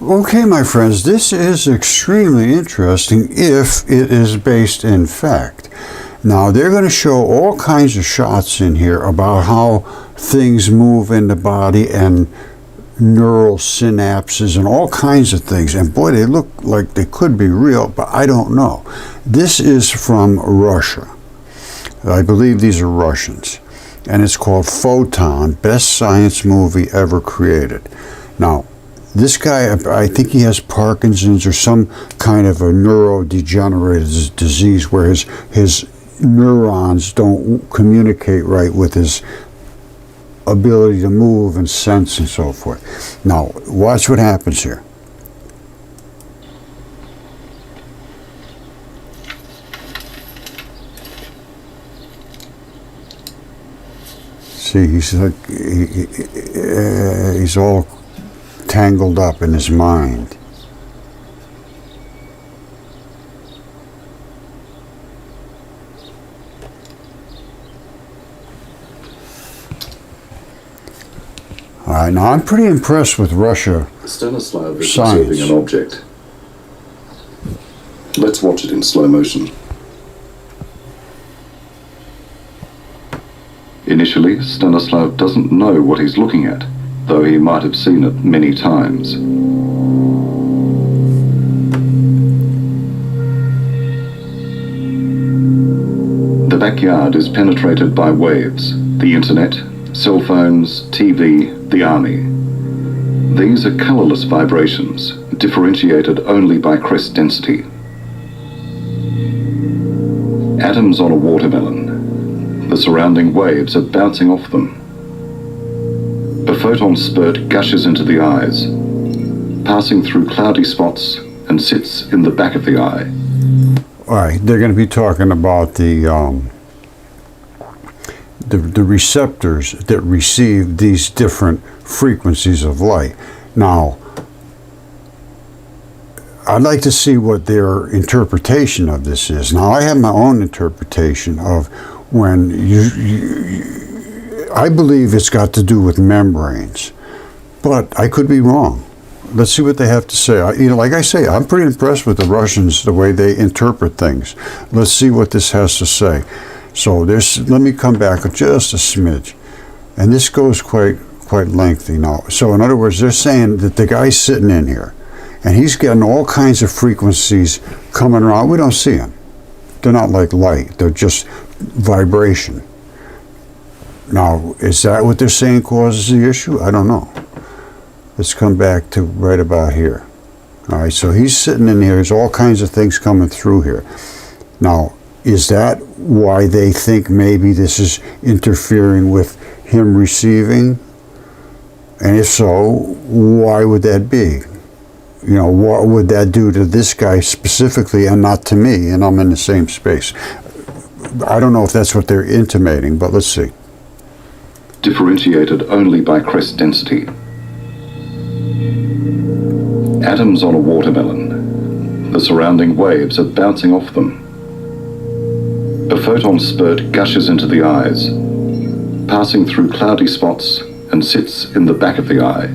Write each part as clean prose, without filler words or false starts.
Okay, my friends, this is extremely interesting if it is based in fact. Now, they're going to show all kinds of shots in here about how things move in the body and neural synapses and all kinds of things. And boy, they look like they could be real, but I don't know. This is from Russia. I believe these are Russians. And it's called Photon, Best Science Movie Ever Created. Now, this guy, I think he has Parkinson's or some kind of a neurodegenerative disease where his neurons don't communicate right with his ability to move and sense and so forth. Now, watch what happens here. See, he's all tangled up in his mind. All right, now I'm pretty impressed with Russia. Stanislav is observing an object. Let's watch it in slow motion. Initially, Stanislav doesn't know what he's looking at, though he might have seen it many times. The backyard is penetrated by waves, the internet, cell phones, TV, the army. These are colorless vibrations, differentiated only by crest density. Atoms on a watermelon. The surrounding waves are bouncing off them. A photon spurt gushes into the eyes, passing through cloudy spots and sits in the back of the eye. All right, they're going to be talking about the receptors that receive these different frequencies of light. Now, I'd like to see what their interpretation of this is. Now, I have my own interpretation of when I believe it's got to do with membranes, but I could be wrong. Let's see what they have to say. Like I say, I'm pretty impressed with the Russians, the way they interpret things. Let's see what this has to say. So let me come back just a smidge. And this goes quite lengthy now. So in other words, they're saying that the guy's sitting in here, and he's getting all kinds of frequencies coming around. We don't see them. They're not like light. They're just vibration. Now, is that what they're saying causes the issue? I don't know. Let's come back to right about here. All right, so he's sitting in here. There's all kinds of things coming through here. Now, is that why they think maybe this is interfering with him receiving? And if so, why would that be? What would that do to this guy specifically and not to me, and I'm in the same space? I don't know if that's what they're intimating, but let's see. Differentiated only by crest density. Atoms on a watermelon. The surrounding waves are bouncing off them. A photon spurt gushes into the eyes, passing through cloudy spots and sits in the back of the eye.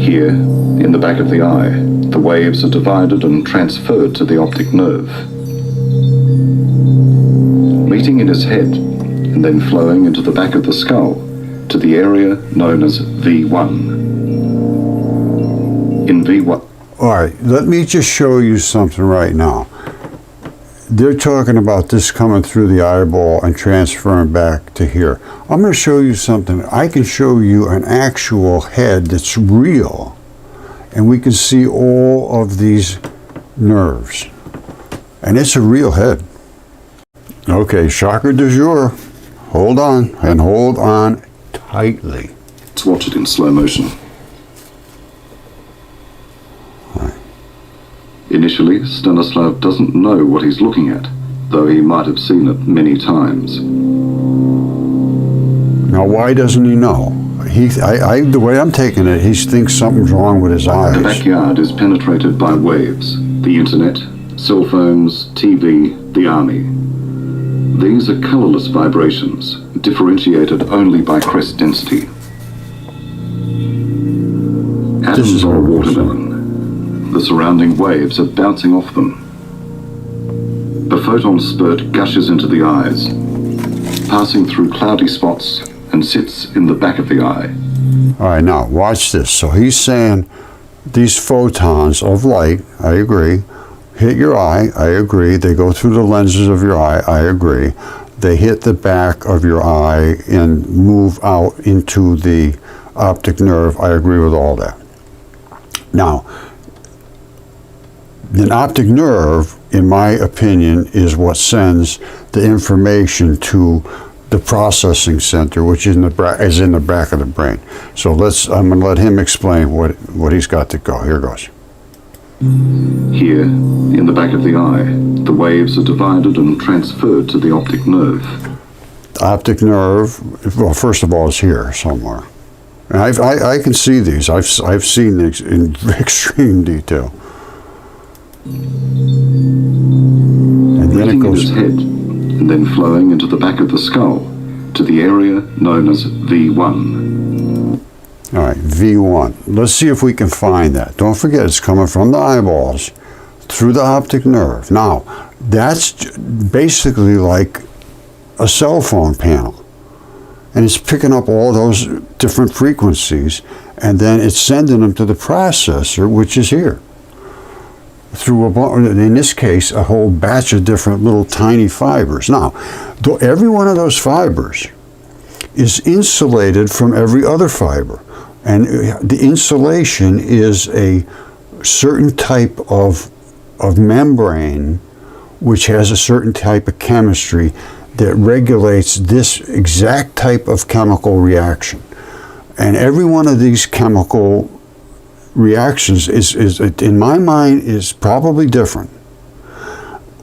Here, in the back of the eye, the waves are divided and transferred to the optic nerve, meeting in his head and then flowing into the back of the skull to the area known as V1. In V1... All right, let me just show you something right now. They're talking about this coming through the eyeball and transferring back to here. I'm going to show you something. I can show you an actual head that's real, and we can see all of these nerves. And it's a real head. Okay, shocker du jour. Hold on, and hold on tightly. Let's watch it in slow motion. Initially, Stanislav doesn't know what he's looking at, though he might have seen it many times. Now, why doesn't he know? The way I'm taking it, he thinks something's wrong with his eyes. The backyard is penetrated by waves, the internet, cell phones, TV, the army. These are colorless vibrations, differentiated only by crest density. Atoms on a watermelon. The surrounding waves are bouncing off them. A photon spurt gushes into the eyes, passing through cloudy spots and sits in the back of the eye. All right, now watch this. So he's saying these photons of light, I agree, hit your eye, I agree. They go through the lenses of your eye, I agree. They hit the back of your eye and move out into the optic nerve, I agree with all that. Now, an optic nerve, in my opinion, is what sends the information to the processing center, which is in the back of the brain. So I'm going to let him explain what he's got to go. Here goes. Here, in the back of the eye, the waves are divided and transferred to the optic nerve. The optic nerve, well, first of all, is here somewhere. And I can see these. I've seen these in extreme detail. And then it goes in his head, and then flowing into the back of the skull to the area known as V1. All right, V1. Let's see if we can find that. Don't forget, it's coming from the eyeballs through the optic nerve. Now, that's basically like a cell phone panel. And it's picking up all those different frequencies, and then it's sending them to the processor, which is here. Through in this case, a whole batch of different little tiny fibers. Now, every one of those fibers is insulated from every other fiber. And the insulation is a certain type of membrane which has a certain type of chemistry that regulates this exact type of chemical reaction. And every one of these chemical reactions is in my mind, is probably different.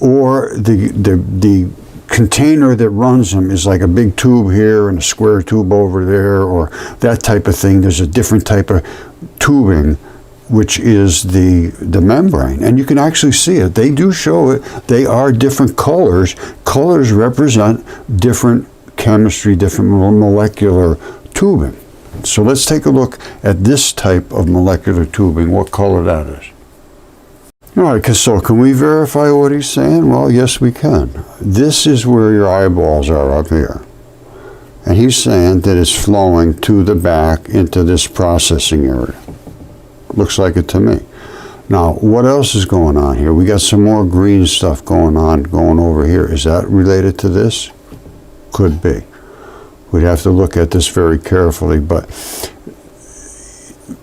Or the container that runs them is like a big tube here and a square tube over there, or that type of thing. There's a different type of tubing, which is the membrane. And you can actually see it. They do show it. They are different colors. Colors represent different chemistry, different molecular tubing. So let's take a look at this type of molecular tubing, what color that is. All right, so can we verify what he's saying? Well, yes, we can. This is where your eyeballs are up here. And he's saying that it's flowing to the back into this processing area. Looks like it to me. Now, what else is going on here? We got some more green stuff going over here. Is that related to this? Could be. We'd have to look at this very carefully, but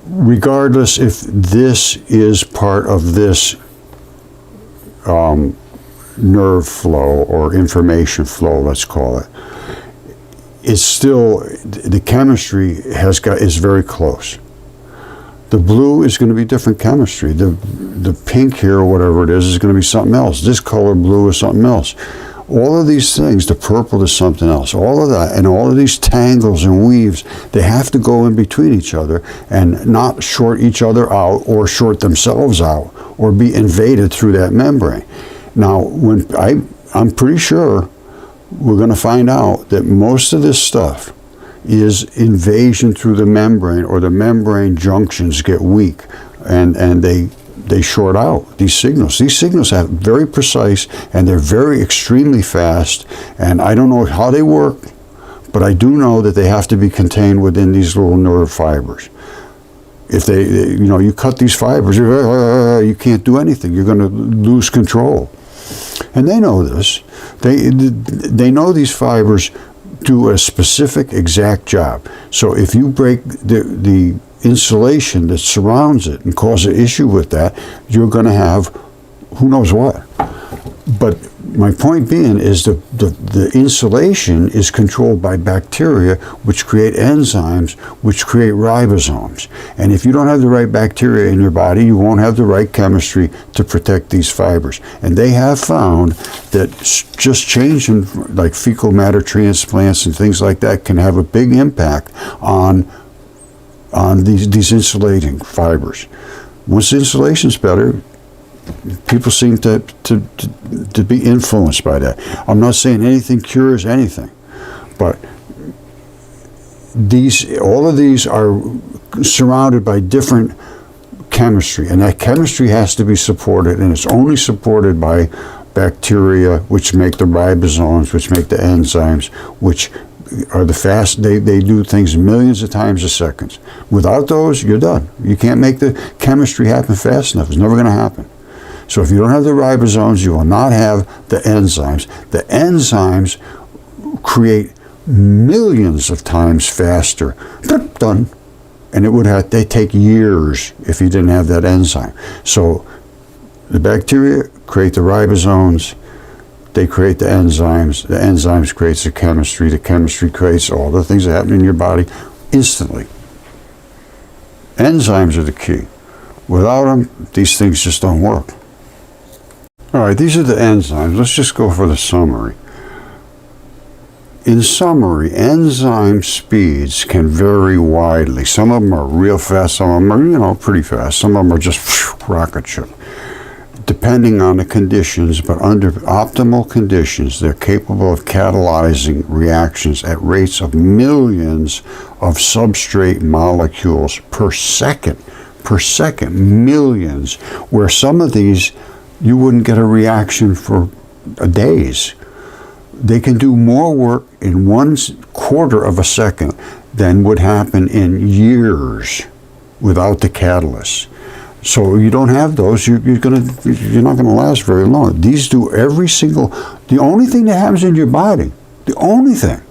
regardless if this is part of this nerve flow or information flow, let's call it, it's still, the chemistry is very close. The blue is going to be different chemistry. The pink here, or whatever it is going to be something else. This color blue is something else. All of these things, the purple is something else. All of that, and all of these tangles and weaves, they have to go in between each other and not short each other out or short themselves out or be invaded through that membrane. Now, I'm pretty sure we're going to find out that most of this stuff is invasion through the membrane, or the membrane junctions get weak and they short out these signals. These signals have very precise, and they're very extremely fast, and I don't know how they work, but I do know that they have to be contained within these little nerve fibers. If you cut these fibers, you can't do anything. You're going to lose control. And they know this. They know these fibers do a specific exact job. So if you break the insulation that surrounds it and cause an issue with that, you're going to have who knows what. But my point being is the insulation is controlled by bacteria, which create enzymes, which create ribosomes. And if you don't have the right bacteria in your body, you won't have the right chemistry to protect these fibers. And they have found that just changing, like fecal matter transplants and things like that, can have a big impact on these insulating fibers. Once the insulation's better, people seem to be influenced by that. I'm not saying anything cures anything, but all of these are surrounded by different chemistry, and that chemistry has to be supported, and it's only supported by bacteria, which make the ribosomes, which make the enzymes, which are the fast, they do things millions of times a second. Without those, you're done. You can't make the chemistry happen fast enough. It's never going to happen. So if you don't have the ribosomes, you will not have the enzymes. The enzymes create millions of times faster. Done. And they take years if you didn't have that enzyme. So the bacteria create the ribosomes, they create the enzymes creates the chemistry creates all the things that happen in your body instantly. Enzymes are the key. Without them, these things just don't work. All right, these are the enzymes. Let's just go for the summary. In summary, enzyme speeds can vary widely. Some of them are real fast, some of them are, pretty fast. Some of them are just rocket ship. Depending on the conditions, but under optimal conditions, they're capable of catalyzing reactions at rates of millions of substrate molecules per second, millions, where some of these you wouldn't get a reaction for days. They can do more work in 1/4 of a second than would happen in years without the catalyst. So you don't have those, you're not gonna last very long. These do the only thing that happens in your body, the only thing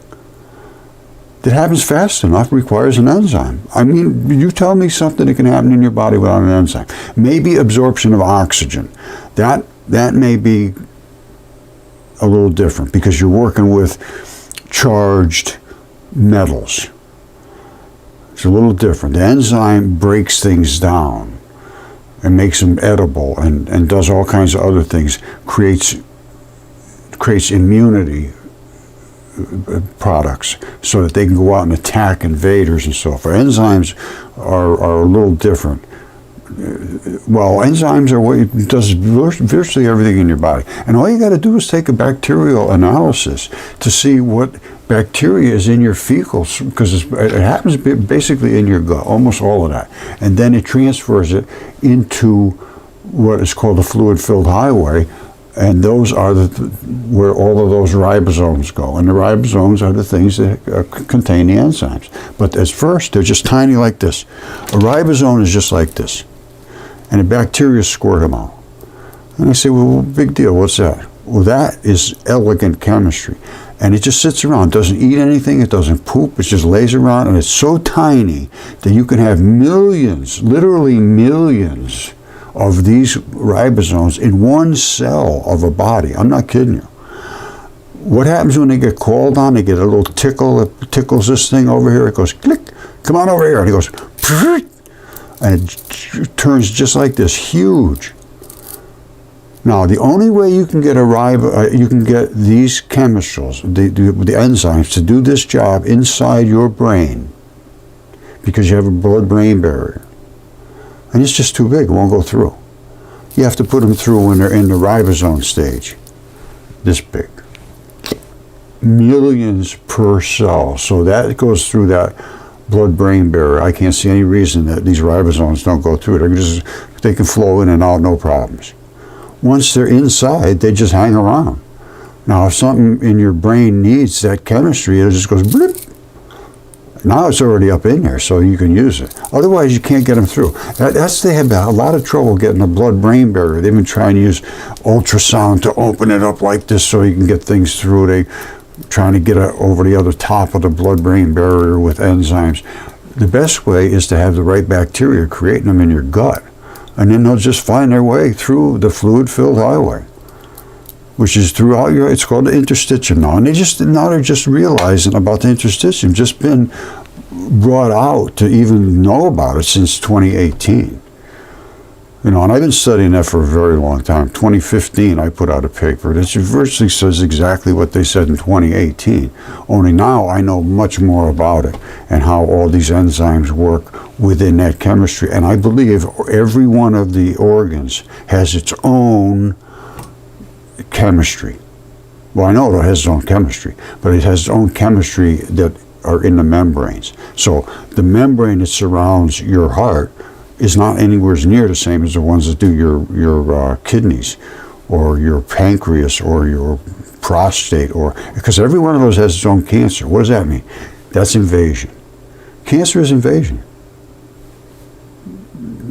that happens fast enough requires an enzyme. I mean, you tell me something that can happen in your body without an enzyme. Maybe absorption of oxygen. That may be a little different because you're working with charged metals. It's a little different. The enzyme breaks things down and makes them edible and does all kinds of other things, creates immunity products so that they can go out and attack invaders and so forth. Enzymes are a little different. Well, enzymes are what does virtually everything in your body. And all you got to do is take a bacterial analysis to see what bacteria is in your fecals, because it happens basically in your gut, almost all of that. And then it transfers it into what is called the fluid-filled highway, and those are where all of those ribosomes go. And the ribosomes are the things that contain the enzymes. But at first, they're just tiny like this. A ribosome is just like this. And the bacteria squirt them out. And I say, well, big deal, what's that? Well, that is elegant chemistry. And it just sits around, doesn't eat anything, it doesn't poop, it just lays around, and it's so tiny that you can have millions, literally millions, of these ribosomes in one cell of a body. I'm not kidding you. What happens when they get called on? They get a little tickle, it tickles this thing over here, it goes click, come on over here, and it goes, and it turns just like this, huge. Now, the only way you can get you can get these chemicals, the enzymes, to do this job inside your brain, because you have a blood-brain barrier, and it's just too big, it won't go through. You have to put them through when they're in the ribosome stage, this big. Millions per cell, so that goes through that blood-brain barrier. I can't see any reason that these ribosomes don't go through it. They can flow in and out, no problems. Once they're inside, they just hang around. Now, if something in your brain needs that chemistry, it just goes blip. Now it's already up in there, so you can use it. Otherwise, you can't get them through. They have a lot of trouble getting the blood-brain barrier. They've been trying to use ultrasound to open it up like this so you can get things through. They're trying to get over the other top of the blood-brain barrier with enzymes. The best way is to have the right bacteria creating them in your gut. And then they'll just find their way through the fluid-filled highway, which is throughout it's called the interstitium now. And they're just realizing about the interstitium, just been brought out to even know about it since 2018. And I've been studying that for a very long time. 2015, I put out a paper that virtually says exactly what they said in 2018. Only now I know much more about it and how all these enzymes work within that chemistry. And I believe every one of the organs has its own chemistry. Well, I know it has its own chemistry, but it has its own chemistry that are in the membranes. So the membrane that surrounds your heart is not anywhere near the same as the ones that do your kidneys or your pancreas or your prostate, or because every one of those has its own cancer. What does that mean? That's invasion. Cancer is invasion.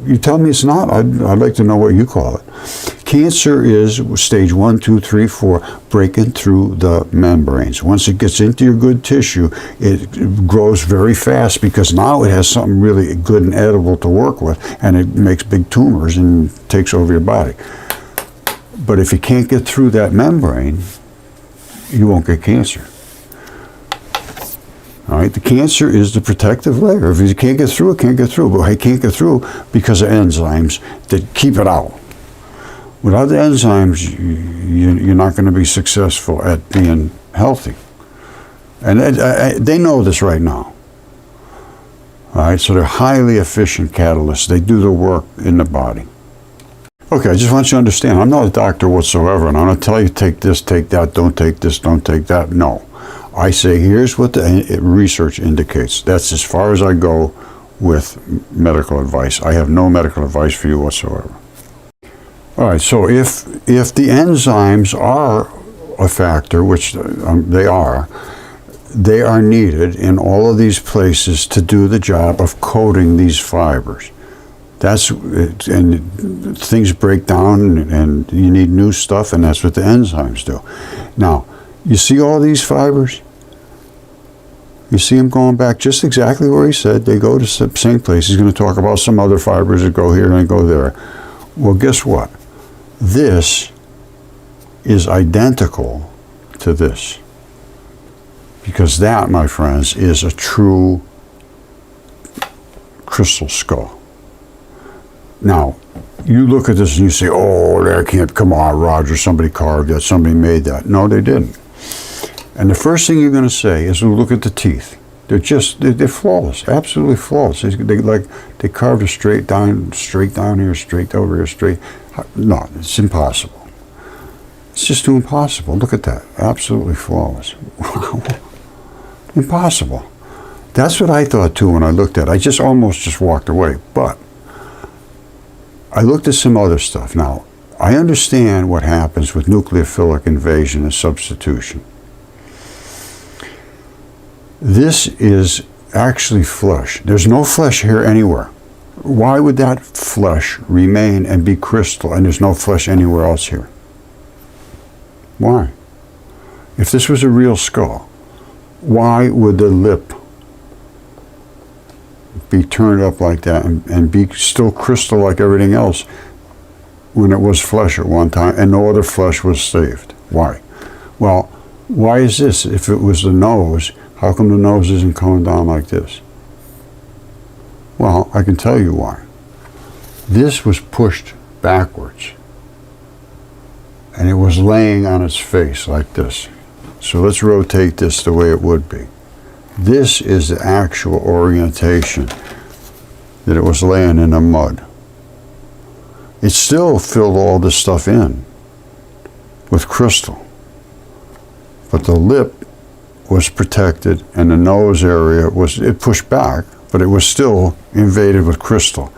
You tell me it's not, I'd like to know what you call it. Cancer is stage 1, 2, 3, 4, breaking through the membranes. Once it gets into your good tissue, it grows very fast because now it has something really good and edible to work with, and it makes big tumors and takes over your body. But if you can't get through that membrane, you won't get cancer. All right, the cancer is the protective layer. If you can't get through, it can't get through. But it can't get through because of enzymes that keep it out. Without the enzymes, you're not going to be successful at being healthy. And they know this right now. All right, so they're highly efficient catalysts. They do the work in the body. Okay, I just want you to understand, I'm not a doctor whatsoever, and I'm going to tell you take this, take that, don't take this, don't take that. No. I say, here's what the research indicates. That's as far as I go with medical advice. I have no medical advice for you whatsoever. All right, so if the enzymes are a factor, which they are needed in all of these places to do the job of coating these fibers. And things break down and you need new stuff, and that's what the enzymes do. Now, you see all these fibers? You see them going back just exactly where he said. They go to the same place. He's going to talk about some other fibers that go here and go there. Well, guess what? This is identical to this. Because that, my friends, is a true crystal skull. Now, you look at this and you say, oh, that can't, come on, Roger, somebody carved that, somebody made that. No, they didn't. And the first thing you're going to say is, well, look at the teeth. They're flawless, absolutely flawless. They carved it straight down here, straight over here, straight. No, it's impossible. It's just too impossible. Look at that, absolutely flawless. Wow, impossible. That's what I thought too when I looked at it. I just almost walked away, but I looked at some other stuff. Now, I understand what happens with nucleophilic invasion and substitution. This is actually flesh. There's no flesh here anywhere. Why would that flesh remain and be crystal and there's no flesh anywhere else here? Why? If this was a real skull, why would the lip be turned up like that and be still crystal like everything else when it was flesh at one time and no other flesh was saved? Why? Well, why is this? If it was the nose, how come the nose isn't coming down like this? Well, I can tell you why. This was pushed backwards and it was laying on its face like this. So let's rotate this the way it would be. This is the actual orientation that it was laying in the mud. It still filled all this stuff in with crystal, but the lip was protected and the nose area it pushed back, but it was still invaded with crystal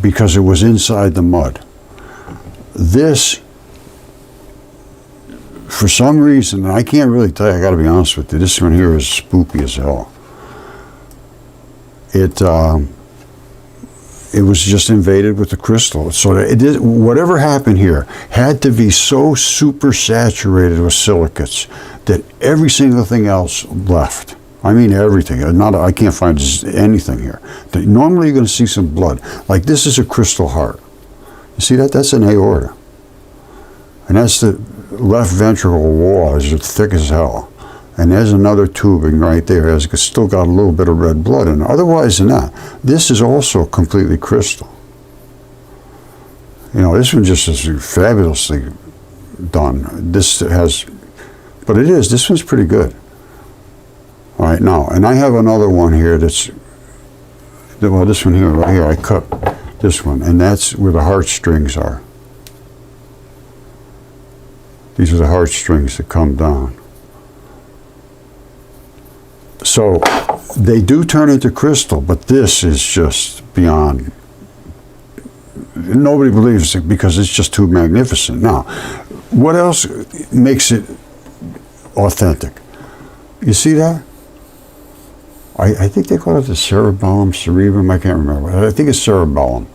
because it was inside the mud. This, for some reason, and I can't really tell you, I gotta be honest with you, this one here is spooky as hell. It was just invaded with the crystal. So whatever happened here had to be so super saturated with silicates that every single thing else left. I mean everything. I can't find anything here. Normally you're going to see some blood. Like this is a crystal heart. You see that? That's an aorta. And that's the left ventricle wall is thick as hell. And there's another tubing right there. It's still got a little bit of red blood in it. Otherwise than that, this is also completely crystal. You know, this one just is fabulously done. This one's pretty good. All right, now, and I have another one here this one here, right here, I cut this one, and that's where the heartstrings are. These are the heartstrings that come down. So they do turn into crystal, but this is just beyond nobody believes it because it's just too magnificent. Now, what else makes it authentic? You see that? I think they call it the cerebrum, I can't remember. I think it's cerebellum.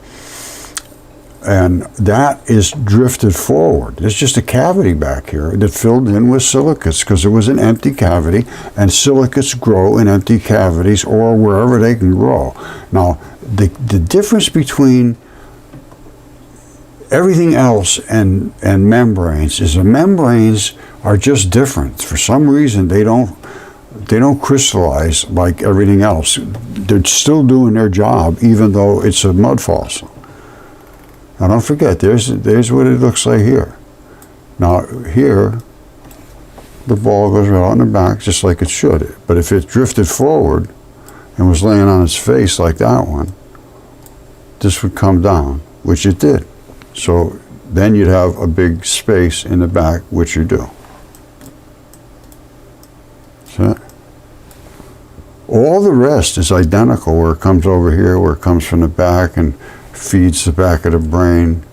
And that is drifted forward. There's just a cavity back here that filled in with silicates because it was an empty cavity, and silicates grow in empty cavities or wherever they can grow. Now, the difference between everything else and membranes is the membranes are just different. For some reason, they don't crystallize like everything else. They're still doing their job, even though it's a mud fossil. Now don't forget, there's what it looks like here. Now here, the ball goes right on the back just like it should. But if it drifted forward and was laying on its face like that one, this would come down, which it did. So then you'd have a big space in the back, which you do. So all the rest is identical, where it comes over here, where it comes from the back and feeds the back of the brain.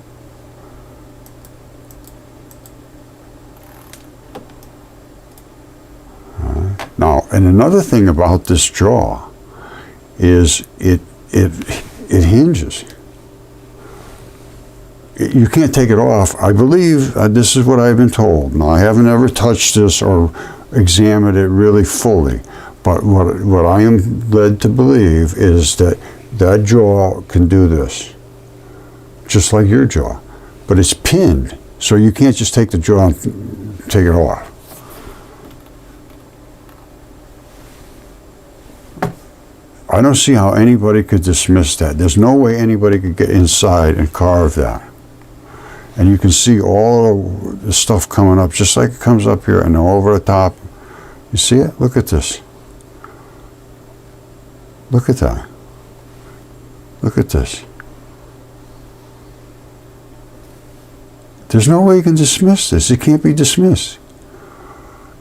Now, and another thing about this jaw is it hinges. You can't take it off. I believe, this is what I've been told. Now, I haven't ever touched this or examined it really fully, but what I am led to believe is that that jaw can do this, just like your jaw, but it's pinned, so you can't just take the jaw and take it off. I don't see how anybody could dismiss that. There's no way anybody could get inside and carve that. And you can see all the stuff coming up, just like it comes up here and over the top. You see it? Look at this. Look at that. Look at this. There's no way you can dismiss this. It can't be dismissed.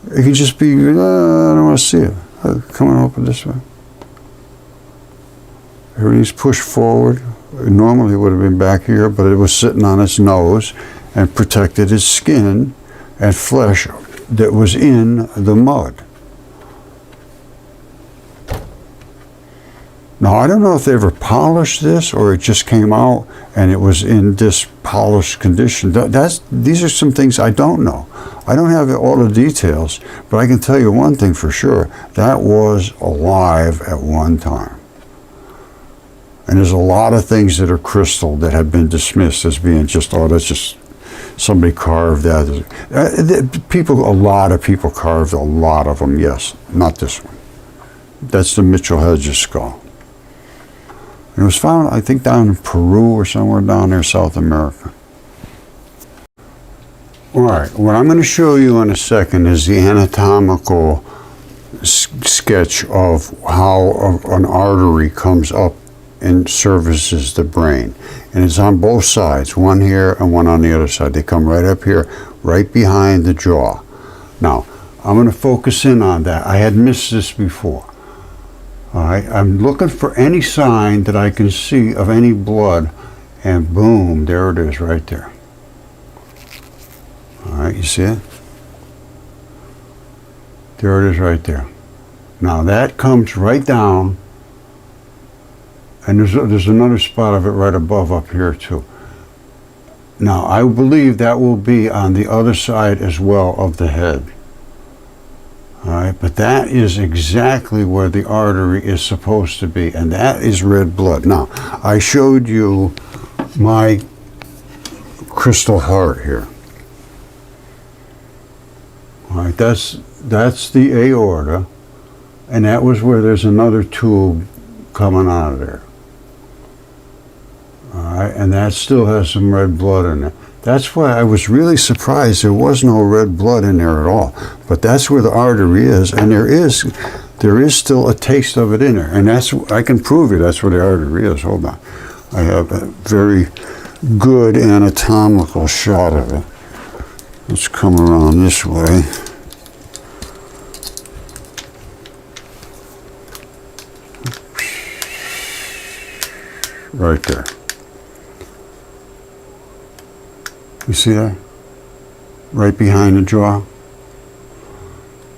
It can just be, I don't want to see it. Coming open this way. Everything's pushed forward. Normally it would have been back here, but it was sitting on its nose and protected its skin and flesh that was in the mud. Now, I don't know if they ever polished this or it just came out and it was in this polished condition. These are some things I don't know. I don't have all the details, but I can tell you one thing for sure. That was alive at one time. And there's a lot of things that are crystal that have been dismissed as being just, oh, that's just somebody carved that. A lot of people carved a lot of them, yes. Not this one. That's the Mitchell-Hedges skull. And it was found, I think, down in Peru or somewhere down there, South America. All right, what I'm going to show you in a second is the anatomical sketch of how an artery comes up and services the brain. And it's on both sides, one here and one on the other side. They come right up here, right behind the jaw. Now, I'm going to focus in on that. I had missed this before. All right, I'm looking for any sign that I can see of any blood, and boom, there it is right there. All right, you see it? There it is right there. Now that comes right down, and there's another spot of it right above up here too. Now I believe that will be on the other side as well of the head. All right, but that is exactly where the artery is supposed to be, and that is red blood. Now, I showed you my crystal heart here. All right, that's the aorta, and that was where there's another tube coming out of there. All right, and that still has some red blood in it. That's why I was really surprised there was no red blood in there at all. But that's where the artery is, and there is still a taste of it in there. And I can prove it, that's where the artery is. Hold on. I have a very good anatomical shot of it. Let's come around this way. Right there. You see that? Right behind the jaw.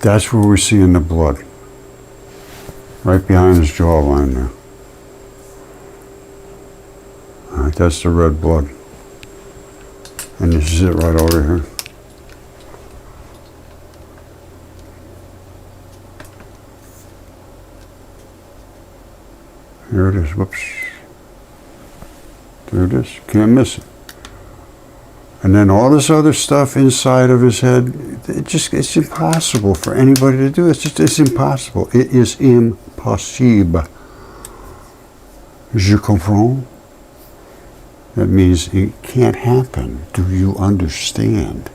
That's where we're seeing the blood. Right behind his jawline there. All right, that's the red blood. And this is it right over here. Here it is. Whoops. There it is. Can't miss it. And then all this other stuff inside of his head, it's impossible for anybody to do. It's impossible. It is impossible. Je comprends? That means it can't happen. Do you understand?